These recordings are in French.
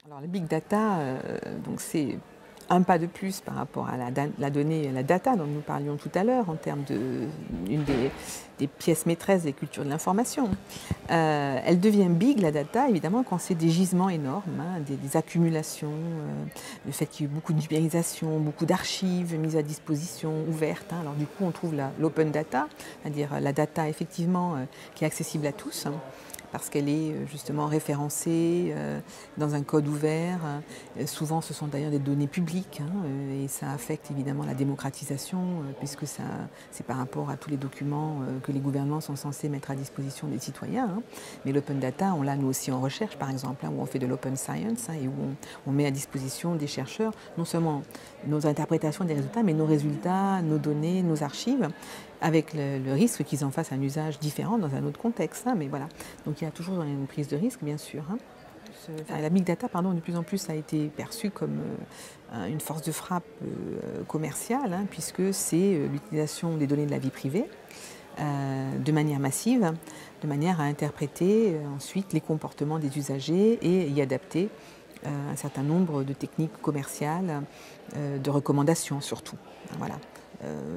Alors le big data, donc c'est un pas de plus par rapport à la donnée, la data dont nous parlions tout à l'heure, en termes d'une des pièces maîtresses des cultures de l'information. Elle devient big, la data, évidemment, quand c'est des gisements énormes, hein, des accumulations, le fait qu'il y ait eu beaucoup de numérisation, beaucoup d'archives mises à disposition, ouvertes. Hein. Alors du coup, on trouve l'open data, c'est-à-dire la data effectivement qui est accessible à tous, hein, parce qu'elle est justement référencée dans un code ouvert. Souvent, ce sont d'ailleurs des données publiques, hein, et ça affecte évidemment la démocratisation, puisque c'est par rapport à tous les documents que les gouvernements sont censés mettre à disposition des citoyens. Hein. Mais l'open data, on l'a nous aussi en recherche, par exemple, hein, où on fait de l'open science, hein, et où on met à disposition des chercheurs non seulement nos interprétations des résultats, mais nos résultats, nos données, nos archives, avec le risque qu'ils en fassent un usage différent dans un autre contexte. Hein, mais voilà. Donc il y a toujours une prise de risque, bien sûr. Hein. La big data, pardon, de plus en plus a été perçue comme une force de frappe commerciale, hein, puisque c'est l'utilisation des données de la vie privée de manière massive, de manière à interpréter ensuite les comportements des usagers et y adapter un certain nombre de techniques commerciales, de recommandations surtout. Voilà.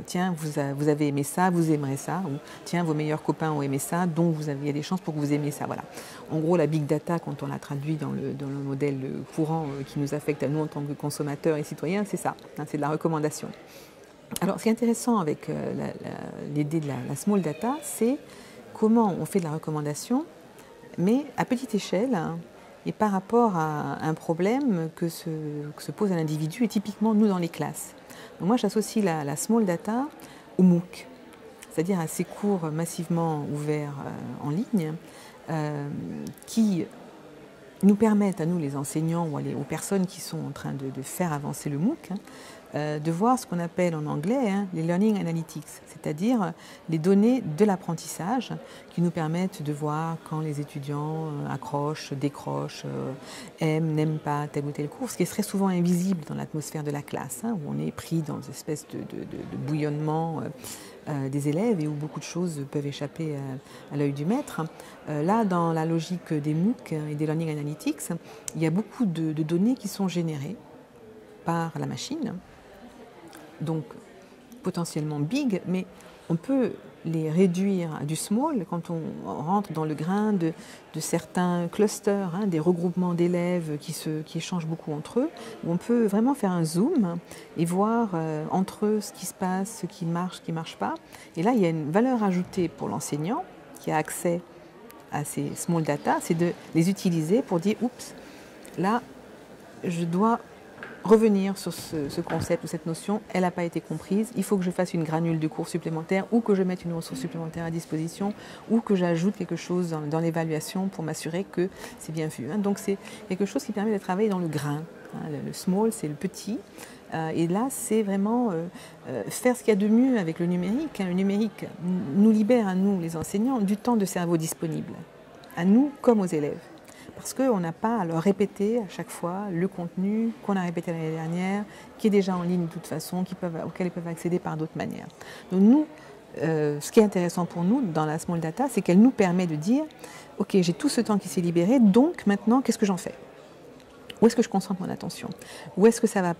Tiens, vous avez aimé ça, vous aimerez ça, ou tiens, vos meilleurs copains ont aimé ça, donc il y a des chances pour que vous aimiez ça. Voilà. En gros, la big data, quand on la traduit dans le modèle courant qui nous affecte à nous en tant que consommateurs et citoyens, c'est ça, hein, c'est de la recommandation. Alors, ce qui est intéressant avec l'idée de la small data, c'est comment on fait de la recommandation, mais à petite échelle, hein, et par rapport à un problème que se pose un individu, et typiquement nous dans les classes. Donc moi, j'associe la small data au MOOC, c'est-à-dire à ces cours massivement ouverts en ligne qui nous permettent à nous, les enseignants ou aux personnes qui sont en train de faire avancer le MOOC, hein, de voir ce qu'on appelle en anglais les learning analytics, c'est-à-dire les données de l'apprentissage qui nous permettent de voir quand les étudiants accrochent, décrochent, aiment, n'aiment pas tel ou tel cours, ce qui est très souvent invisible dans l'atmosphère de la classe, hein, où on est pris dans une espèce de bouillonnement des élèves et où beaucoup de choses peuvent échapper à l'œil du maître. Là, dans la logique des MOOC et des Learning Analytics, il y a beaucoup de données qui sont générées par la machine, donc potentiellement big, mais on peut les réduire à du small quand on rentre dans le grain de certains clusters, hein, des regroupements d'élèves qui échangent beaucoup entre eux, où on peut vraiment faire un zoom et voir entre eux ce qui se passe, ce qui ne marche pas. Et là, il y a une valeur ajoutée pour l'enseignant qui a accès à ces small data, c'est de les utiliser pour dire « oups, là, je dois revenir sur ce concept ou cette notion, elle n'a pas été comprise, il faut que je fasse une granule de cours supplémentaire ou que je mette une ressource supplémentaire à disposition ou que j'ajoute quelque chose dans l'évaluation pour m'assurer que c'est bien vu. Hein. Donc c'est quelque chose qui permet de travailler dans le grain. Hein. Le small, c'est le petit. Et là, c'est vraiment faire ce qu'il y a de mieux avec le numérique. Hein. Le numérique nous libère, à nous, les enseignants, du temps de cerveau disponible, à nous comme aux élèves. Parce qu'on n'a pas à leur répéter à chaque fois le contenu qu'on a répété l'année dernière, qui est déjà en ligne de toute façon, auquel ils peuvent accéder par d'autres manières. Donc nous, ce qui est intéressant pour nous dans la small data, c'est qu'elle nous permet de dire « Ok, j'ai tout ce temps qui s'est libéré, donc maintenant, qu'est-ce que j'en fais ? Où est-ce que je concentre mon attention? Où est-ce que ça va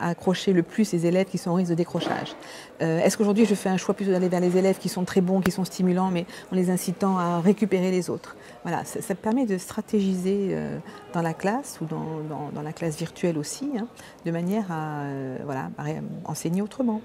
accrocher le plus les élèves qui sont en risque de décrochage? Est-ce qu'aujourd'hui je fais un choix plutôt d'aller vers les élèves qui sont très bons, qui sont stimulants, mais en les incitant à récupérer les autres? Voilà, ça permet de stratégiser dans la classe ou dans la classe virtuelle aussi, hein, de manière à enseigner autrement.